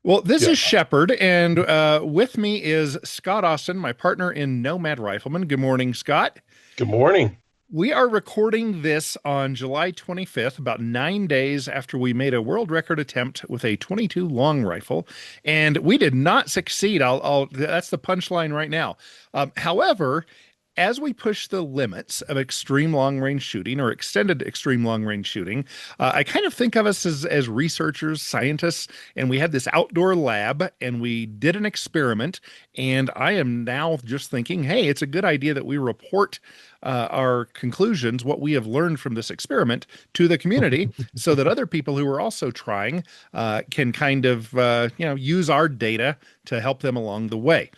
Well, this Yeah. is Shepard, and with me is Scott Austin, my partner in Nomad Rifleman. Good morning, Scott. Good morning. We are recording this on July 25th, about 9 days after we made a world record attempt with a 22 long rifle, and we did not succeed. That's the punchline right now. However, as we push the limits of extreme long range shooting or extended extreme long range shooting, I kind of think of us as researchers, scientists, and we had this outdoor lab and we did an experiment. And I am now just thinking, hey, it's a good idea that we report our conclusions, what we have learned from this experiment, to the community, so that other people who are also trying can kind of use our data to help them along the way.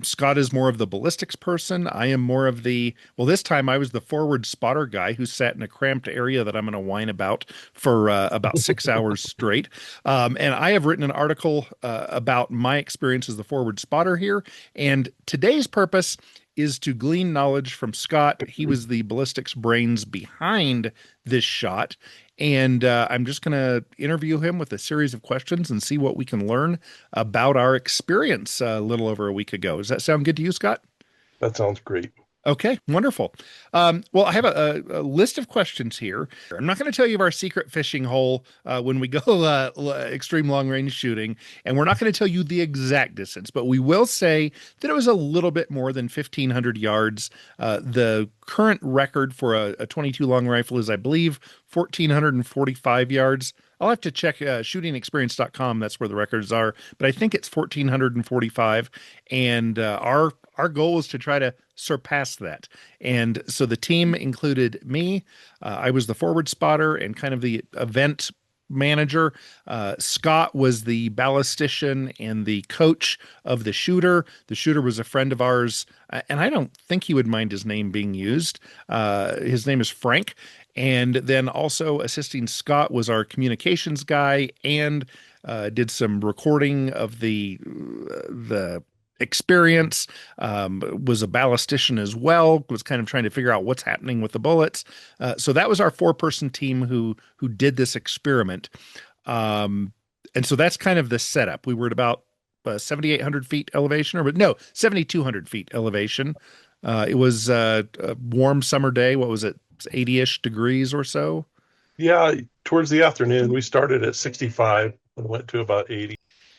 Scott is more of the ballistics person. I am more of this time I was the forward spotter guy who sat in a cramped area that I'm going to whine about for about 6 hours straight. And I have written an article about my experience as the forward spotter here. And today's purpose is to glean knowledge from Scott. He was the ballistics brains behind this shot. And I'm just going to interview him with a series of questions and see what we can learn about our experience a little over a week ago. Does that sound good to you, Scott? That sounds great. Okay, wonderful. Well, I have a list of questions here. I'm not going to tell you of our secret fishing hole when we go extreme long range shooting, and we're not going to tell you the exact distance, but we will say that it was a little bit more than 1,500 yards. The current record for a 22 long rifle is, I believe, 1,445 yards. I'll have to check shootingexperience.com. That's where the records are, but I think it's 1,445, and our goal is to try to surpass that. And so the team included me. I was the forward spotter and kind of the event manager. Scott was the ballistician and the coach of the shooter. The shooter was a friend of ours, and I don't think he would mind his name being used. His name is Frank. And then also assisting Scott was our communications guy and did some recording of the experience, was a ballistician as well, was kind of trying to figure out what's happening with the bullets. So that was our four-person team who did this experiment. And so that's kind of the setup. We were at about 7,800 feet elevation, but no, 7,200 feet elevation. It was a warm summer day. What was it? 80-ish degrees or so. Yeah, towards the afternoon, we started at 65 and went to about 80.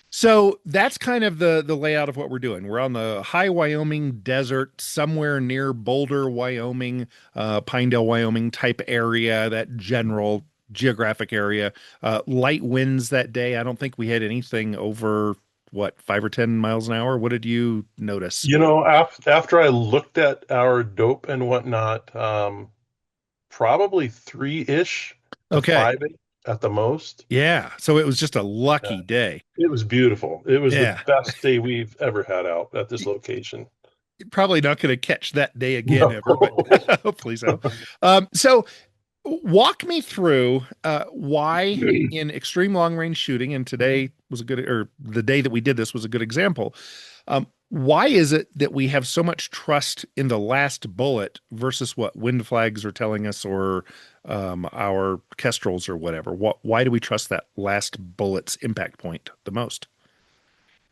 So that's kind of the layout of what we're doing. We're on the high Wyoming desert, somewhere near Boulder, Wyoming, Pinedale, Wyoming type area, that general geographic area. Light winds that day. I don't think we had anything over, what, 5 or 10 miles an hour. What did you notice? After I looked at our dope and whatnot, probably three-ish to Okay. five at the most. Yeah. So it was just a Yeah, lucky day. it was beautiful. It was the Yeah. best day we've ever had out at this location. Probably not going to catch that day again No. ever, but hopefully so. So walk me through why in extreme long range shooting, and today was a good, or the day that we did this was a good example. Why is it that we have so much trust in the last bullet versus what wind flags are telling us or our kestrels or whatever? Why do we trust that last bullet's impact point the most?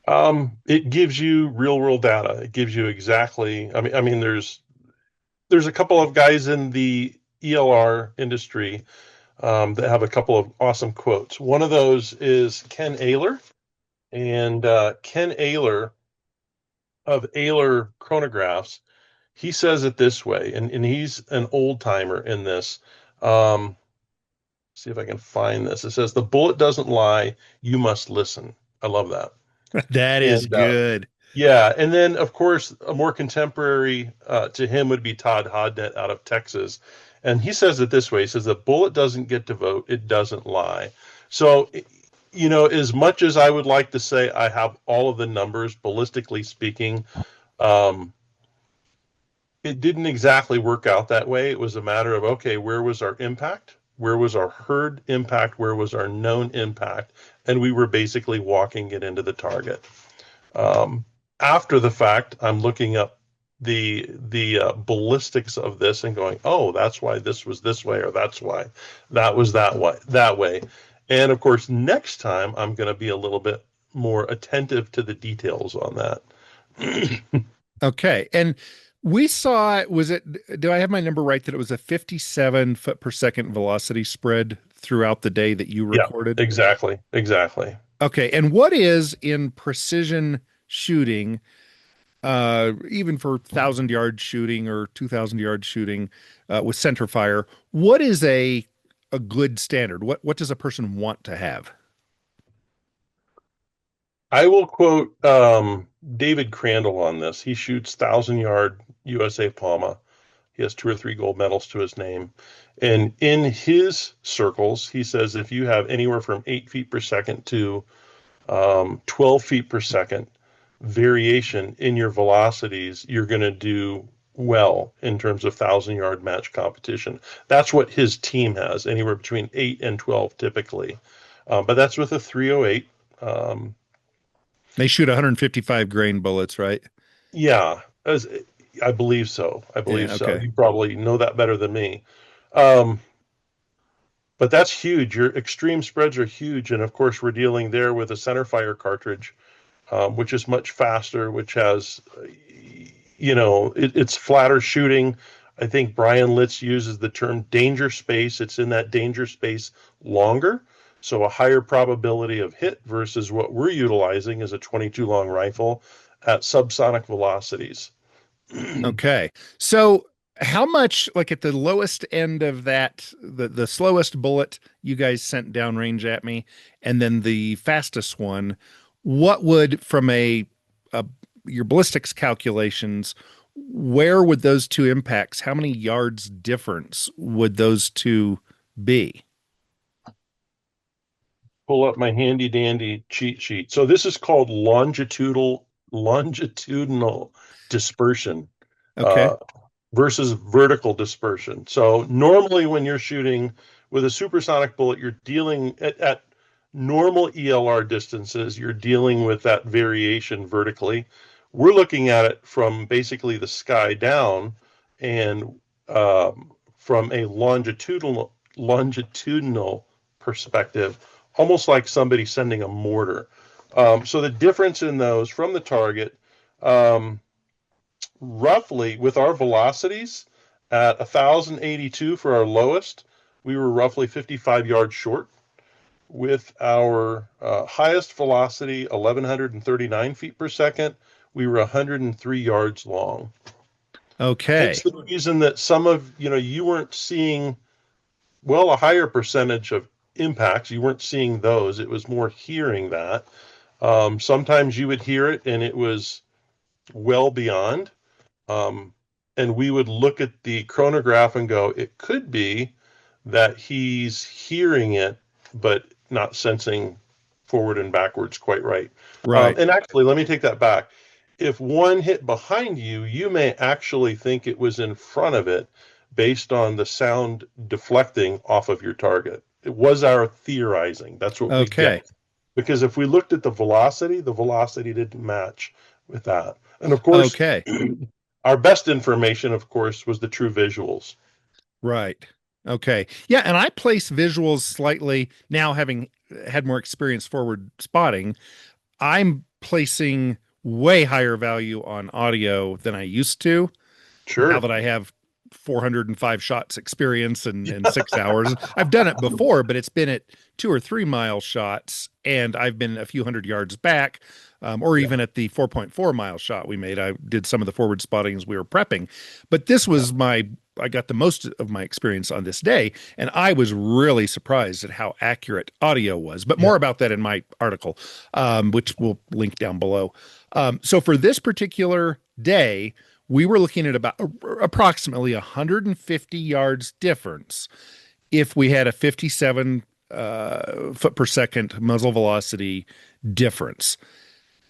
It gives you real world data. It gives you exactly. I mean, there's a couple of guys in the ELR industry that have a couple of awesome quotes. One of those is Ken Ayler, and Ken Ayler of Ayler Chronographs. He says it this way, and he's an old timer in this. Um, See if I can find this. It says, "The bullet doesn't lie. You must listen." I love that. That is And good. yeah, and then of course a more contemporary to him would be Todd Hodnett out of Texas, and he says it this way: he says the bullet doesn't get to vote, it doesn't lie. So, as much as I would like to say I have all of the numbers, ballistically speaking, um, it didn't exactly work out that way. It was a matter of, okay, where was our impact? Where was our herd impact? Where was our known impact? And we were basically walking it into the target. Um, After the fact, I'm looking up the ballistics of this and going, oh, that's why this was this way, or that's why that was that way. And of course, next time I'm going to be a little bit more attentive to the details on that. Okay. And we saw, was it, do I have my number right that it was a 57 foot per second velocity spread throughout the day that you Yeah, recorded? exactly, exactly. Okay. And what is in precision shooting, even for 1,000 yard shooting or 2,000 yard shooting with center fire, what is a good standard? What does a person want to have? I will quote David Crandall on this. He shoots 1,000 yard USA Palma. He has two or three gold medals to his name. And in his circles, he says if you have anywhere from 8 feet per second to 12 feet per second variation in your velocities, you're going to do well in terms of 1,000 yard match competition. That's what his team has, anywhere between 8 and 12 typically. But that's with a 308. Um, They shoot 155 grain bullets, right? yeah, I believe so. I believe Yeah. so. Okay. You probably know that better than me. Um, but that's huge. Your extreme spreads are huge. And of course, we're dealing there with a center fire cartridge, which is much faster, which has, it's flatter shooting. I think Brian Litz uses the term danger space. It's in that danger space longer. So a higher probability of hit versus what we're utilizing is a 22 long rifle at subsonic velocities. Okay. So how much, like at the lowest end of that, the slowest bullet you guys sent downrange at me, and then the fastest one, what would from a your ballistics calculations, where would those two impacts, how many yards difference would those two be? Pull up my handy dandy cheat sheet. So this is called longitudinal dispersion. Okay. Uh, versus vertical dispersion. So normally when you're shooting with a supersonic bullet, you're dealing at normal ELR distances, you're dealing with that variation vertically. We're looking at it from basically the sky down and from a longitudinal perspective, almost like somebody sending a mortar. So the difference in those from the target, roughly with our velocities at 1,082 for our lowest, we were roughly 55 yards short. With our highest velocity, 1,139 feet per second, we were 103 yards long. Hence Okay. the reason that some of, you weren't seeing, well, a higher percentage of impacts. You weren't seeing those. It was more hearing that. Sometimes you would hear it and it was well beyond. Um, and we would look at the chronograph and go, it could be that he's hearing it, but not sensing forward and backwards quite right. Right. And actually, let me take that back. If one hit behind you, you may actually think it was in front of it based on the sound deflecting off of your target. It was our theorizing. That's what we Okay. guessed. Because if we looked at the velocity didn't match with that. And of course, Okay. our best information, of course, was the true visuals. Right. Okay. Yeah, and I place visuals slightly now having had more experience forward spotting. I'm placing way higher value on audio than I used to now Sure. that I have 405 shots experience in 6 hours. I've done it before, but it's been at 2 or 3 mile shots, and I've been a few hundred yards back, or Yeah. even at the 4.4 mile shot we made. I did some of the forward spotting as we were prepping, but this Yeah. was I got the most of my experience on this day, and I was really surprised at how accurate audio was. But Yeah. more about that in my article, which we'll link down below. So for this particular day, we were looking at about approximately 150 yards difference if we had a 57 foot per second muzzle velocity difference.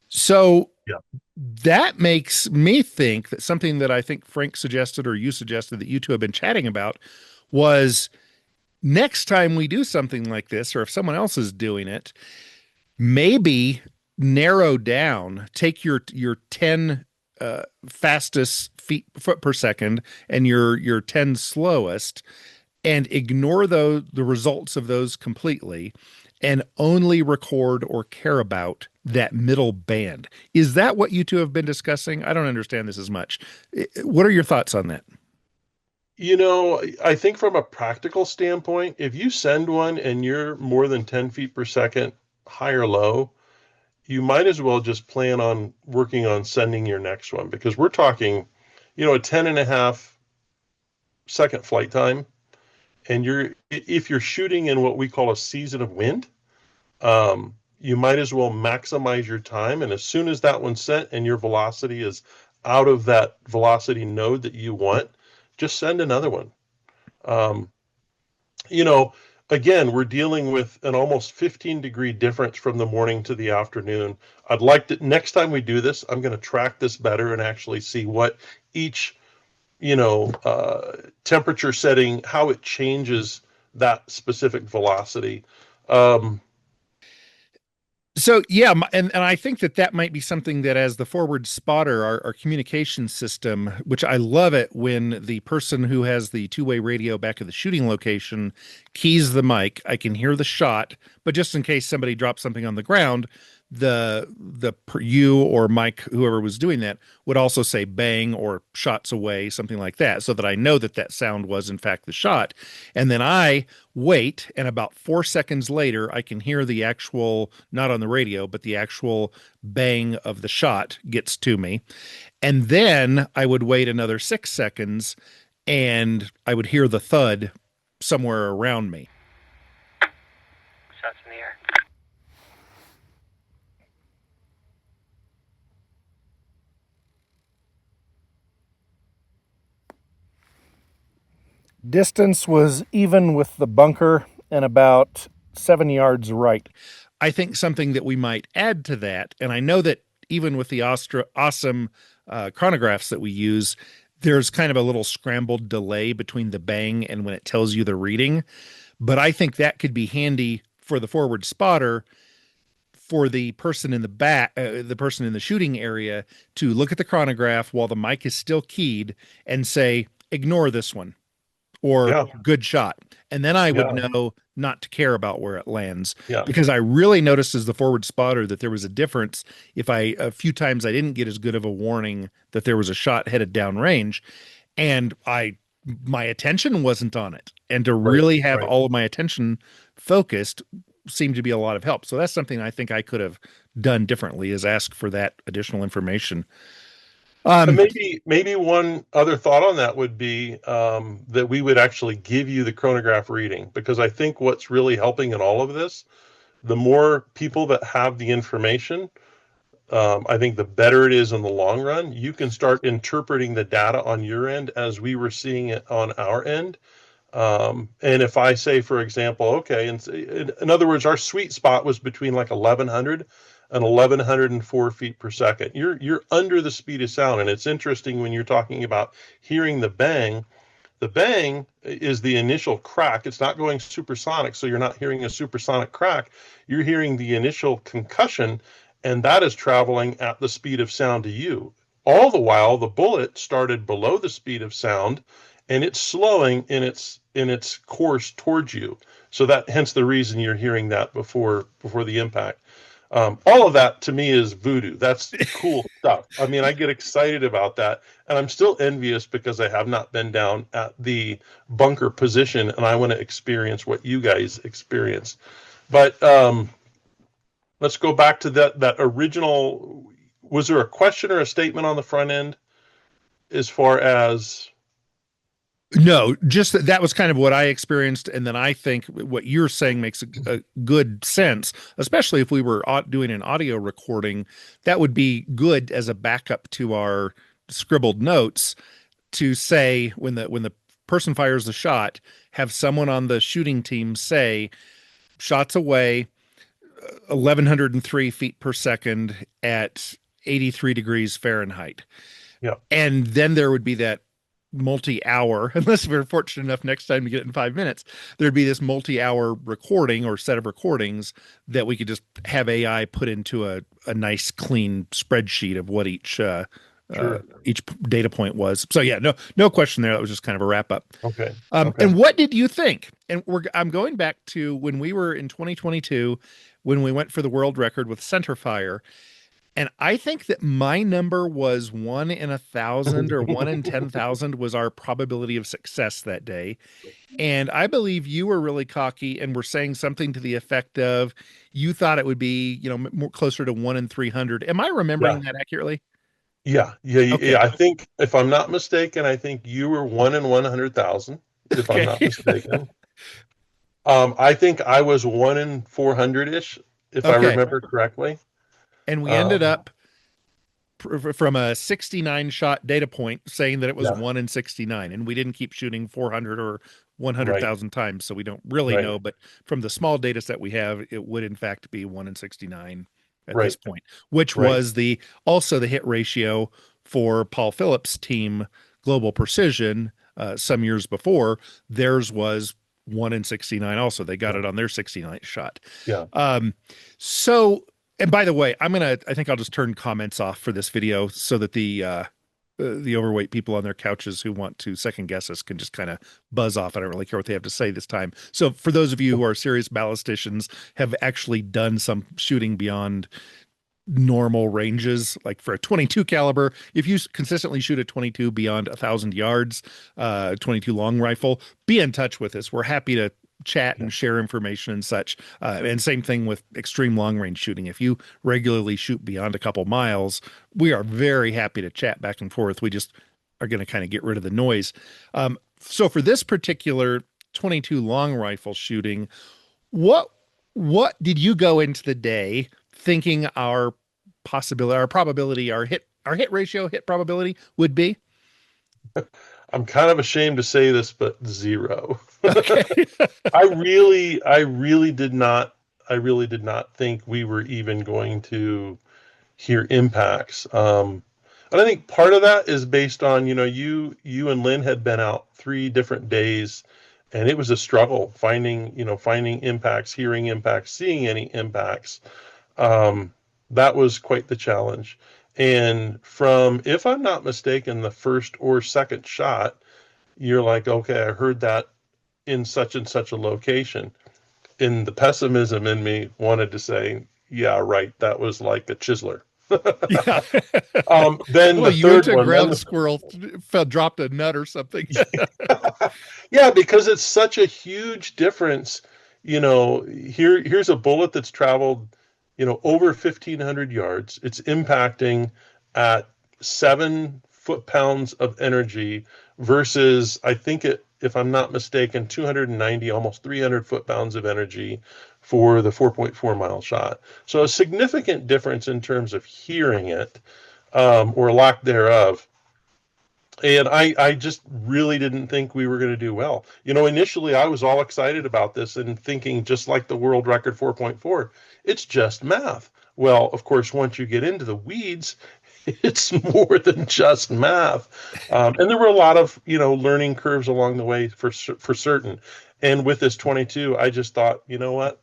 So Yeah. that makes me think that something that I think Frank suggested or you suggested that you two have been chatting about was next time we do something like this, or if someone else is doing it, maybe narrow down, take your 10 fastest foot per second and your 10 slowest and ignore the results of those completely and only record or care about that middle band. Is that what you two have been discussing? I don't understand this as much. What are your thoughts on that? I think from a practical standpoint, if you send one and you're more than 10 feet per second high or low, you might as well just plan on working on sending your next one because we're talking, a 10.5 second flight time. And if you're shooting in what we call a season of wind, you might as well maximize your time. And as soon as that one's sent and your velocity is out of that velocity node that you want, just send another one. Um, you know, Again, we're dealing with an almost 15-degree difference from the morning to the afternoon. I'd like to, next time we do this, I'm going to track this better and actually see what each, temperature setting, how it changes that specific velocity. Um, So yeah, and I think that that might be something that as the forward spotter, our communication system, which I love it when the person who has the two-way radio back at the shooting location keys the mic, I can hear the shot, but just in case somebody drops something on the ground, you or Mike, whoever was doing that, would also say bang or shots away, something like that, so that I know that that sound was in fact the shot. And then I wait, and about 4 seconds later, I can hear the actual, not on the radio, but the actual bang of the shot gets to me. And then I would wait another 6 seconds, and I would hear the thud somewhere around me. Shots in the air. Distance was even with the bunker and about 7 yards right. I think something that we might add to that, and I know that even with the awesome chronographs that we use, there's kind of a little scrambled delay between the bang and when it tells you the reading. But I think that could be handy for the forward spotter, for the person in the back, the person in the shooting area, to look at the chronograph while the mic is still keyed and say, ignore this one, or yeah, good shot. And then I would yeah, know not to care about where it lands, yeah, because I really noticed as the forward spotter that there was a difference if a few times I didn't get as good of a warning that there was a shot headed downrange, and my attention wasn't on it. And to right, really have right. all of my attention focused seemed to be a lot of help. So that's something I think I could have done differently, is ask for that additional information. And Um, maybe one other thought on that would be that we would actually give you the chronograph reading, because I think what's really helping in all of this, the more people that have the information, I think the better it is in the long run. You can start interpreting the data on your end as we were seeing it on our end. And if I say, for example, okay, and in other words, our sweet spot was between like 1100 and 1104 feet per second. You're under the speed of sound, and it's interesting when you're talking about hearing the bang. The bang is the initial crack. It's not going supersonic, so you're not hearing a supersonic crack. You're hearing the initial concussion, and that is traveling at the speed of sound to you. All the while, the bullet started below the speed of sound, and it's slowing in its course towards you. So that, hence the reason you're hearing that before the impact. All of that to me is voodoo. That's cool stuff. I mean, I get excited about that, and I'm still envious because I have not been down at the bunker position, and I want to experience what you guys experience. But let's go back to that original. Was there a question or a statement on the front end as far as? No, just that was kind of what I experienced. And then I think what you're saying makes a good sense, especially if we were doing an audio recording. That would be good as a backup to our scribbled notes, to say when the person fires the shot, have someone on the shooting team say, shots away, 1103 feet per second at 83 degrees Fahrenheit. Yeah, And then there would be that multi-hour, unless we're fortunate enough next time to get it in 5 minutes, there'd be this multi-hour recording or set of recordings that we could just have AI put into a nice clean spreadsheet of what sure. each data point was. So yeah, no question there. That was just kind of a wrap up. Okay. And what did you think? And I'm going back to when we were in 2022. when we went for the world record with center fire. And I think that my number was 1 in 1,000 or 1 in 10,000 was our probability of success that day. And I believe you were really cocky and were saying something to the effect of you thought it would be, more closer to 1 in 300. Am I Yeah, remembering that accurately? yeah. Okay. I think, if I'm not mistaken, I think you were 1 in 100,000, if I'm Okay. not mistaken. I think I was 1 in 400-ish, if I Okay. remember correctly. And we ended Um, up from a 69 shot data point saying that it was yeah, 1 in 69, and we didn't keep shooting 400 or right, 100,000 times, so we don't really right, know. But from the small data set we have, it would in fact be 1 in 69 at this right, point, which right. was the also the hit ratio for Paul Phillips' team Global Precision some years before. Theirs was 1 in 69 also. They got Yeah, it on their 69 shot. yeah. um so, and by the way, I think I'll just turn comments off for this video so that the overweight people on their couches who want to second guess us can just kind of buzz off. I don't really care what they have to say this time. So for those of you who are serious ballisticians, have actually done some shooting beyond normal ranges, like for a 22 caliber, if you consistently shoot a 22 beyond 1,000 yards, 22 long rifle, be in touch with us. We're happy to chat Yeah. and share information and such. And same thing with extreme long range shooting. If you regularly shoot beyond a couple miles, we are very happy to chat back and forth. We just are going to kind of get rid of the noise. So for this particular 22 long rifle shooting, what did you go into the day thinking our possibility, our probability, our hit ratio, hit probability would be? I'm kind of ashamed to say this, but zero. Okay. I really did not think we were even going to hear impacts. And I think part of that is based on, you and Lynn had been out 3 different days, and it was a struggle finding impacts, hearing impacts, seeing any impacts. That was quite the challenge. And from, if I'm not mistaken, the first or second shot, you're like, okay, I heard that in such and such a location. And the pessimism in me wanted to say, yeah, right, that was like a chiseler. Yeah. Then Well, the you went third to a one, then ground squirrel, dropped a nut or something. yeah, because it's such a huge difference. Here's a bullet that's traveled, over 1,500 yards. It's impacting at 7 foot-pounds of energy versus, I think if I'm not mistaken, 290, almost 300 foot-pounds of energy for the 4.4 mile shot. So a significant difference in terms of hearing it, or lack thereof. And I just really didn't think we were going to do well. Initially I was all excited about this and thinking, just like the world record 4.4, it's just math. Well, of course, once you get into the weeds, it's more than just math. And there were a lot of, learning curves along the way for certain. And with this 22, I just thought, you know what?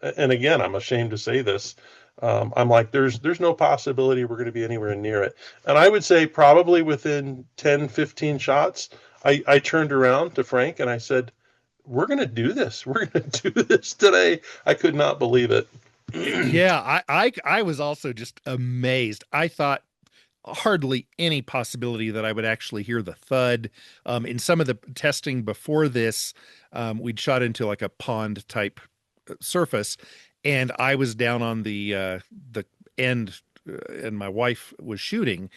And again, I'm ashamed to say this. I'm like, there's no possibility we're going to be anywhere near it. And I would say probably within 10, 15 shots, I turned around to Frank and I said, we're going to do this. We're going to do this today. I could not believe it. Yeah, I was also just amazed. I thought hardly any possibility that I would actually hear the thud. In some of the testing before this, we'd shot into like a pond type surface, and I was down on the end, and my wife was shooting,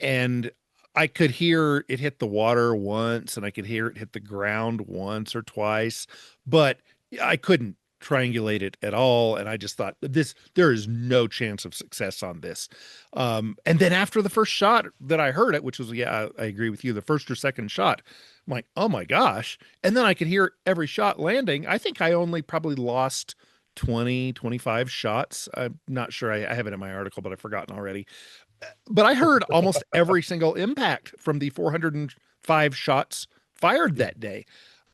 and I could hear it hit the water once, and I could hear it hit the ground once or twice, but I couldn't triangulate it at all. And I just thought, there is no chance of success on this. And then after the first shot that I heard it, which was, yeah, I agree with you, the first or second shot, I'm like, oh my gosh. And then I could hear every shot landing. I think I only probably lost 20, 25 shots. I'm not sure. I have it in my article, but I've forgotten already. But I heard almost every single impact from the 405 shots fired that day.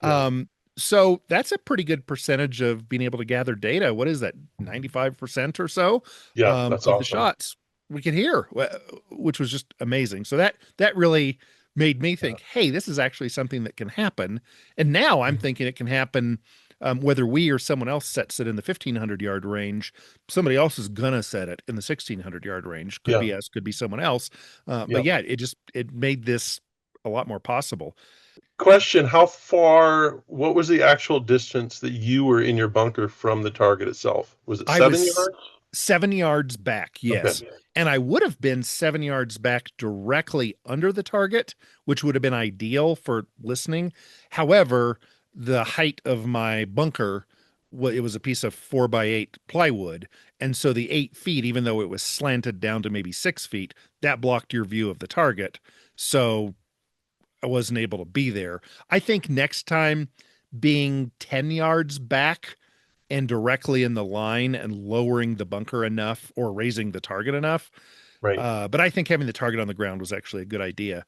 Yeah. So that's a pretty good percentage of being able to gather data. What is that, 95% or so, Yeah, that's of the awesome. shots we could hear, which was just amazing. So that really made me think, hey, this is actually something that can happen. And now I'm thinking it can happen Whether we or someone else sets it in the 1,500-yard range, somebody else is gonna set it in the 1,600-yard range. Could Yeah. be us, could be someone else. But Yeah. yeah, it made this a lot more possible. Question, what was the actual distance that you were in your bunker from the target itself? Was it I 7 yards? was 7 yards back, Okay. yes. And I would have been 7 yards back directly under the target, which would have been ideal for listening. However, the height of my bunker, it was a piece of 4x8 plywood. And so the 8 feet, even though it was slanted down to maybe 6 feet, that blocked your view of the target. So I wasn't able to be there. I think next time being 10 yards back and directly in the line and lowering the bunker enough or raising the target enough. Right. But I think having the target on the ground was actually a good idea.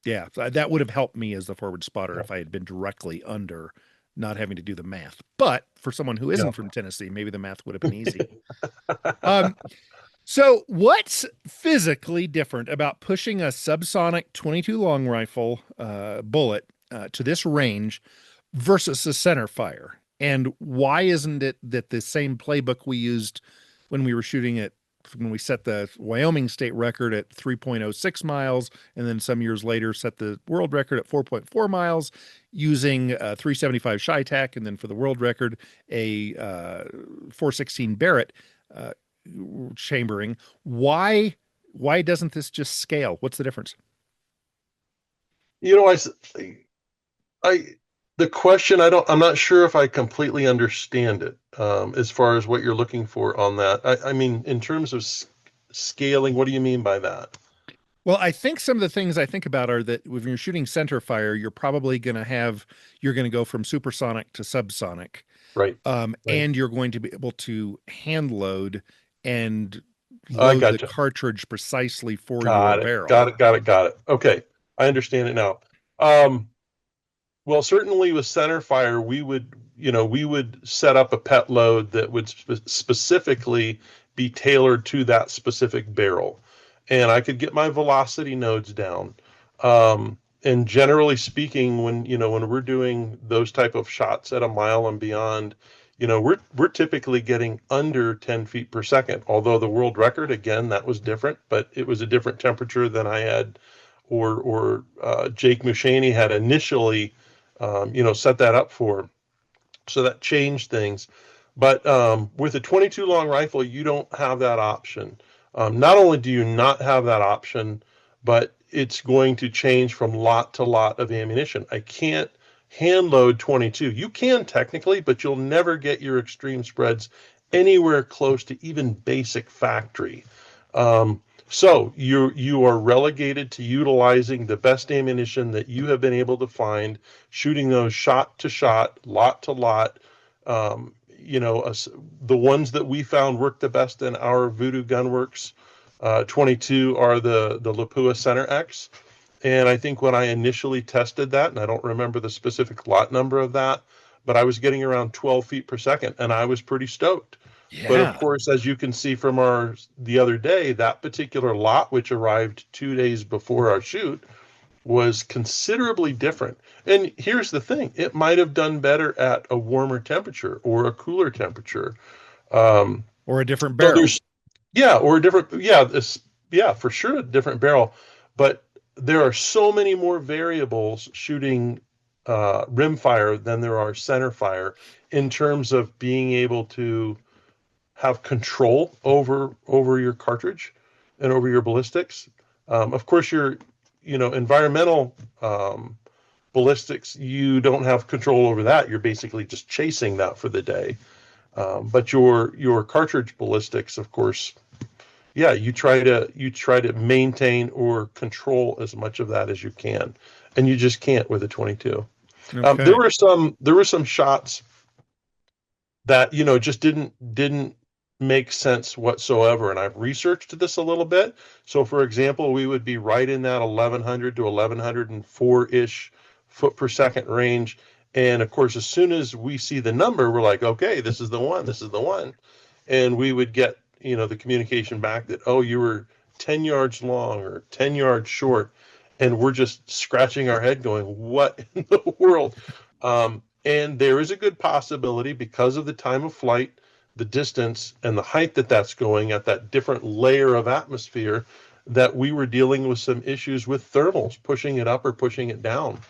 Yeah, that would have helped me as the forward spotter if I had been directly under, not having to do the math. But for someone who isn't from Tennessee, maybe the math would have been easy. So what's physically different about pushing a subsonic 22 long rifle bullet to this range versus a center fire? And why isn't it that the same playbook we used when we were shooting it, when we set the Wyoming state record at 3.06 miles, and then some years later set the world record at 4.4 miles using 375 Chi-Tac, and then for the world record, a 416 Barrett chambering. Why doesn't this just scale? What's the difference? You know, I the question, I'm not sure if I completely understand it, as far as what you're looking for on that. I mean, in terms of scaling, what do you mean by that? Well, I think some of the things I think about are that when you're shooting center fire, you're probably going to go from supersonic to subsonic. Right. And you're going to be able to hand load and I load the gotcha. cartridge precisely for your Got it. barrel. Got it. Okay. I understand it now. Well, certainly with center fire, we would set up a pet load that would specifically be tailored to that specific barrel. And I could get my velocity nodes down. And generally speaking, when we're doing those type of shots at a mile and beyond, we're typically getting under 10 feet per second. Although the world record, again, that was different, but it was a different temperature than I had, or Jake Mushaney had initially, set that up for. So that changed things. But with a 22 long rifle, you don't have that option. Not only do you not have that option, but it's going to change from lot to lot of ammunition. I can't hand load 22. You can technically, but you'll never get your extreme spreads anywhere close to even basic factory. So you are relegated to utilizing the best ammunition that you have been able to find, shooting those shot to shot, lot to lot. The ones that we found work the best in our Voodoo Gunworks 22 are the Lapua Center X. And I think when I initially tested that, and I don't remember the specific lot number of that, but I was getting around 12 feet per second, and I was pretty stoked. Yeah. But of course, as you can see from the other day, that particular lot, which arrived 2 days before our shoot, was considerably different. And here's the thing, it might have done better at a warmer temperature or a cooler temperature. Or a different barrel. For sure, a different barrel. But there are so many more variables shooting rimfire than there are center fire in terms of being able to have control over your cartridge and over your ballistics. Of course, your environmental ballistics, you don't have control over that. You're basically just chasing that for the day. But your cartridge ballistics, of course, yeah, you try to maintain or control as much of that as you can, and you just can't with a 22. Okay. There were some shots that just didn't make sense whatsoever, and I've researched this a little bit. So, for example, we would be right in that 1100 to 1104-ish foot per second range, and of course, as soon as we see the number, we're like, okay, this is the one, and we would get the communication back that, oh, you were 10 yards long or 10 yards short, and we're just scratching our head going, what in the world? And there is a good possibility, because of the time of flight, the distance, and the height that that's going at, that different layer of atmosphere, that we were dealing with some issues with thermals, pushing it up or pushing it down.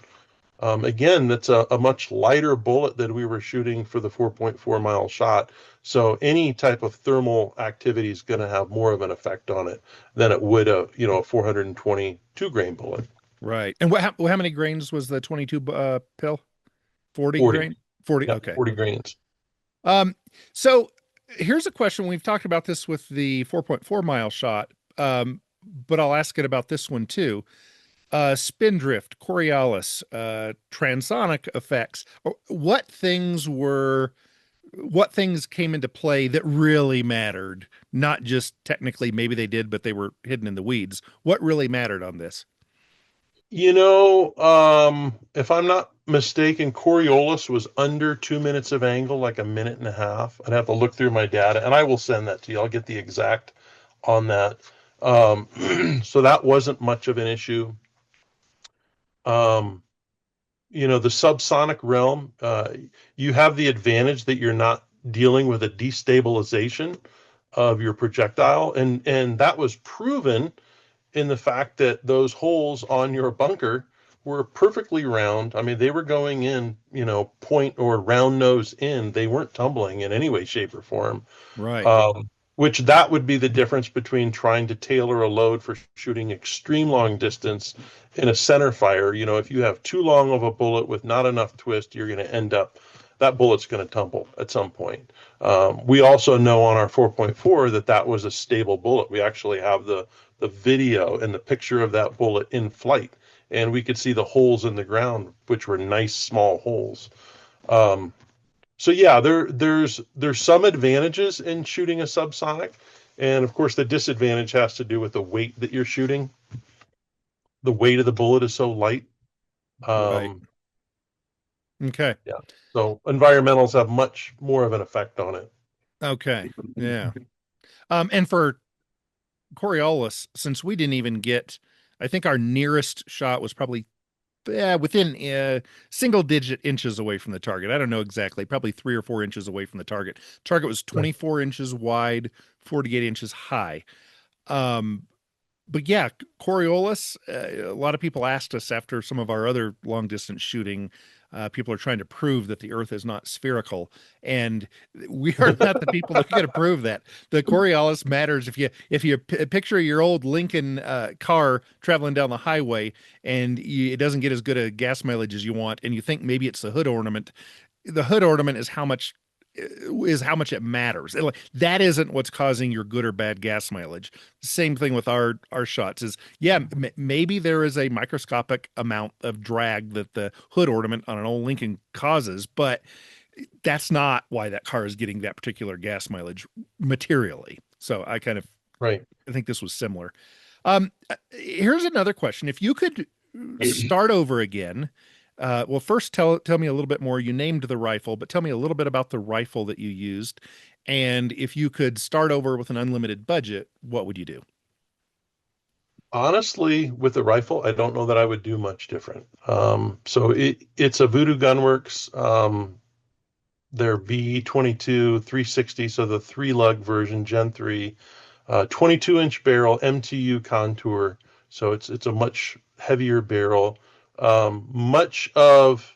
Again, that's a much lighter bullet than we were shooting for the 4.4 mile shot. So any type of thermal activity is going to have more of an effect on it than it would a 422 grain bullet. Right. And how many grains was the 22 pill? 40 40. grain? 40. Yeah, Okay. 40 grains. So here's a question. We've talked about this with the 4.4 mile shot. But I'll ask it about this one too. Spindrift, Coriolis, transonic effects. What things came into play that really mattered? Not just technically, maybe they did, but they were hidden in the weeds. What really mattered on this? If I'm not mistaken, Coriolis was under 2 minutes of angle, like a minute and a half. I'd have to look through my data, and I will send that to you. I'll get the exact on that. So that wasn't much of an issue. The subsonic realm, you have the advantage that you're not dealing with a destabilization of your projectile, and that was proven in the fact that those holes on your bunker were perfectly round. I mean, they were going in, point or round nose in. They weren't tumbling in any way, shape, or form. Right. Which that would be the difference between trying to tailor a load for shooting extreme long distance in a center fire. If you have too long of a bullet with not enough twist, you're going to end up, that bullet's going to tumble at some point. We also know on our 4.4 that was a stable bullet. We actually have the video and the picture of that bullet in flight, and we could see the holes in the ground, which were nice small holes. So yeah, there's some advantages in shooting a subsonic, and of course the disadvantage has to do with the weight that you're shooting. The weight of the bullet is so light. Right. Okay. Yeah. So environmentals have much more of an effect on it. Okay. Yeah. And for Coriolis, since we didn't even get, I think our nearest shot was probably within single digit inches away from the target. I don't know exactly, probably 3 or 4 inches away from the target. Target was 24 inches wide, 48 inches high. But yeah, Coriolis, a lot of people asked us after some of our other long distance shooting. People are trying to prove that the Earth is not spherical, and we are not the people that are going to prove that. The Coriolis matters. If you picture your old Lincoln car traveling down the highway, and it doesn't get as good a gas mileage as you want, and you think maybe it's the hood ornament. The hood ornament is how much it matters. That isn't what's causing your good or bad gas mileage. Same thing with our shots is, yeah, maybe there is a microscopic amount of drag that the hood ornament on an old Lincoln causes, but that's not why that car is getting that particular gas mileage materially. So I kind of Right. I think this was similar. Here's another question. If you could start over again, well, first tell me a little bit more. You named the rifle, but tell me a little bit about the rifle that you used. And if you could start over with an unlimited budget, what would you do? Honestly, with the rifle, I don't know that I would do much different. So it's a Voodoo Gunworks. Their V22 360, so the 3-lug version, Gen 3, 22-inch barrel, MTU contour. So it's a much heavier barrel. Much of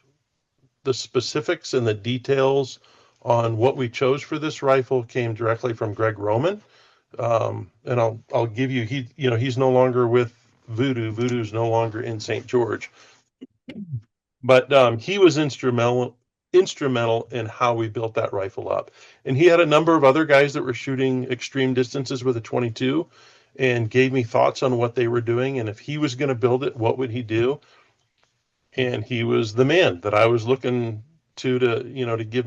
the specifics and the details on what we chose for this rifle came directly from Greg Roman. And I'll give you, he's no longer with Voodoo. Voodoo's no longer in St. George, but he was instrumental in how we built that rifle up. And he had a number of other guys that were shooting extreme distances with a 22 and gave me thoughts on what they were doing. And if he was going to build it, what would he do? And he was the man that I was looking to give.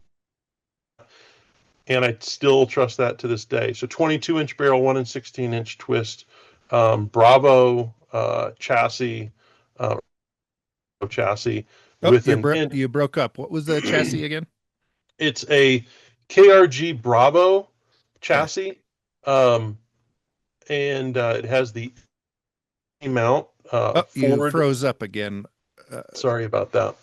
And I still trust that to this day. So 22-inch barrel, 1 and 16-inch twist, Bravo chassis. Oh, With you broke up. What was the chassis again? It's a KRG Bravo chassis, and it has the mount You forward. froze up again. Sorry about that.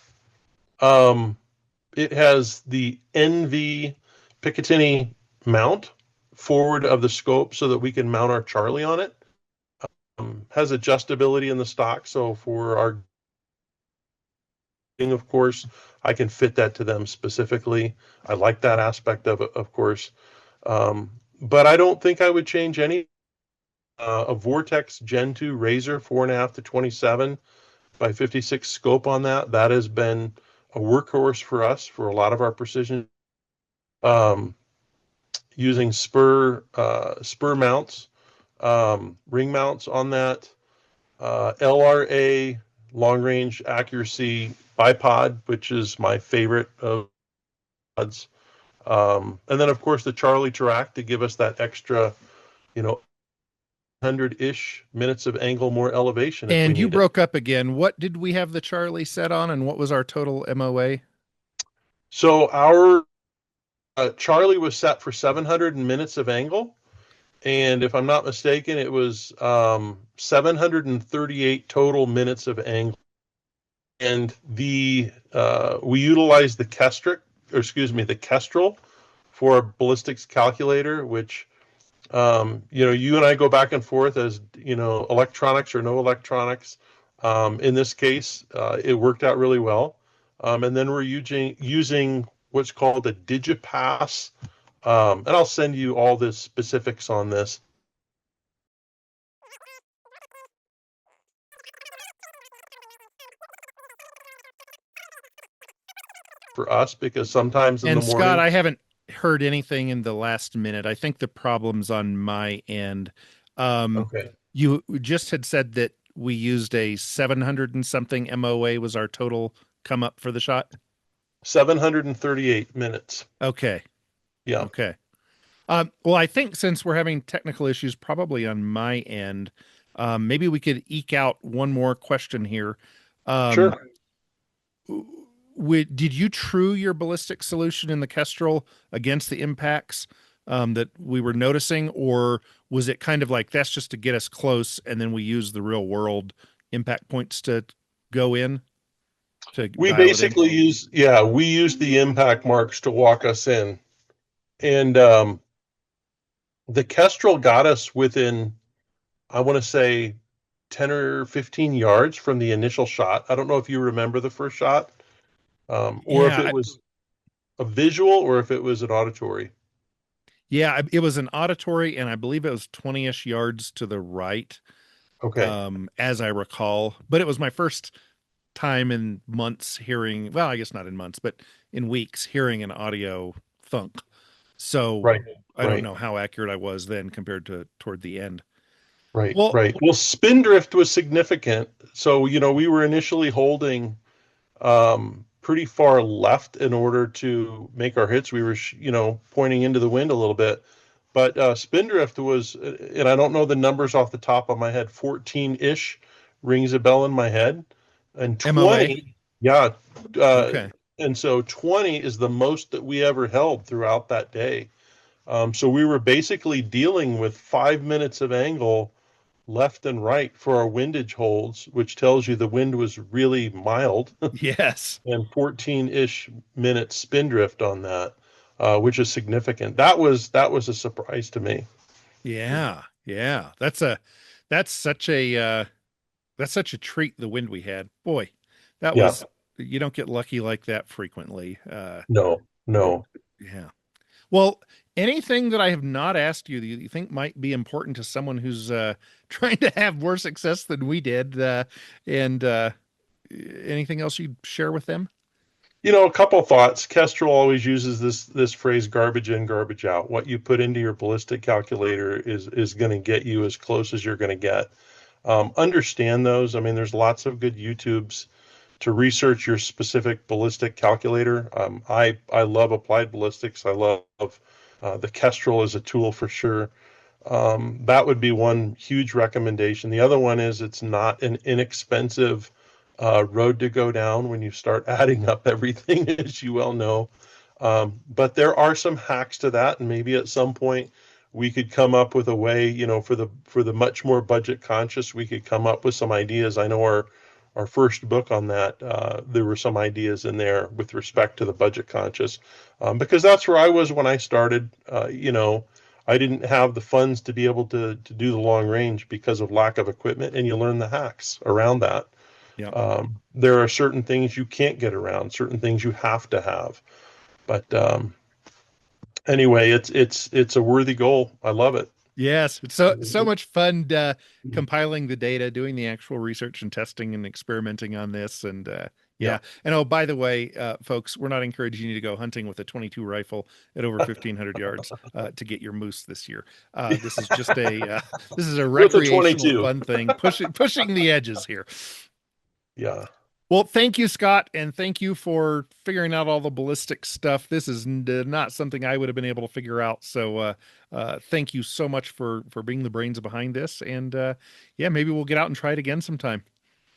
it has the NV Picatinny mount forward of the scope so that we can mount our Charlie on it. Has adjustability in the stock, so for our, of course, I can fit that to them specifically. I like that aspect of it, of course. But I don't think I would change any. A Vortex Gen 2 Razor 4.5 to 27 by 56 scope on that. That has been a workhorse for us for a lot of our precision. Using spur mounts, ring mounts on that. LRA long range accuracy bipod, which is my favorite of pods. And then of course the Charlie track to give us that extra, 100-ish minutes of angle more elevation if we And you need it. broke up again. What did we have the Charlie set on, and what was our total MOA? So our Charlie was set for 700 minutes of angle. And if I'm not mistaken, it was 738 total minutes of angle. And we utilized the Kestrel for a ballistics calculator, which you and I go back and forth as electronics or no electronics. In this case, it worked out really well. And then we're using what's called a Digipass, and I'll send you all the specifics on this. For us, because sometimes in the And Scott, morning. I haven't heard anything in the last minute. I think the problem's on my end. Okay. You just had said that we used a 700 and something MOA was our total come up for the shot. 738 minutes. Okay. Yeah. Okay. Well, I think since we're having technical issues, probably on my end, maybe we could eke out one more question here. Sure. Did you true your ballistic solution in the Kestrel against the impacts that we were noticing, or was it kind of like that's just to get us close, and then we use the real world impact points to go in? We basically use the impact marks to walk us in, and the Kestrel got us within, I want to say, 10 or 15 yards from the initial shot. I don't know if you remember the first shot, or if it was a visual or if it was an auditory. Yeah, it was an auditory, and I believe it was 20-ish yards to the right. Okay. As I recall, but it was my first time in months hearing, well, I guess not in months, but in weeks hearing an audio thunk. So Right. I don't know how accurate I was then compared to toward the end. Right. Well, Right. Well, spin drift was significant. So, we were initially holding pretty far left in order to make our hits. We were, pointing into the wind a little bit. But spin drift was, and I don't know the numbers off the top of my head, 14-ish rings a bell in my head. And 20, MOA? Yeah. Okay. And so 20 is the most that we ever held throughout that day. So we were basically dealing with 5 minutes of angle left and right for our windage holds, which tells you the wind was really mild. Yes. And 14-ish minute spin drift on that, which is significant. That was a surprise to me. Yeah. Yeah. That's such a treat, the wind we had. Boy, that was, you don't get lucky like that frequently. No. Yeah. Well, anything that I have not asked you that you think might be important to someone who's trying to have more success than we did, and anything else you'd share with them? A couple thoughts. Kestrel always uses this phrase, garbage in, garbage out. What you put into your ballistic calculator is going to get you as close as you're going to get. Understand those. I mean, there's lots of good YouTubes to research your specific ballistic calculator. I love applied ballistics. I love the Kestrel as a tool for sure. That would be one huge recommendation. The other one is it's not an inexpensive road to go down when you start adding up everything, as you well know. But there are some hacks to that, and maybe at some point we could come up with a way, for the much more budget conscious, we could come up with some ideas. I know our first book on that, there were some ideas in there with respect to the budget conscious, because that's where I was when I started. I didn't have the funds to be able to do the long range because of lack of equipment, and you learn the hacks around that. Yeah. There are certain things you can't get around, certain things you have to have. But anyway, it's a worthy goal. I love it. Yes, it's so much fun compiling the data, doing the actual research and testing and experimenting on this. And Yeah. yeah. And oh, by the way, folks, we're not encouraging you to go hunting with a 22 rifle at over 1,500 yards to get your moose this year. This is just this is a With a recreational 22. fun thing, pushing the edges here. Yeah. Well, thank you, Scott, and thank you for figuring out all the ballistic stuff. This is not something I would have been able to figure out. So, thank you so much for being the brains behind this. And yeah, maybe we'll get out and try it again sometime.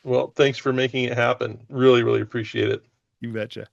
Well, thanks for making it happen. Really, really appreciate it. You betcha.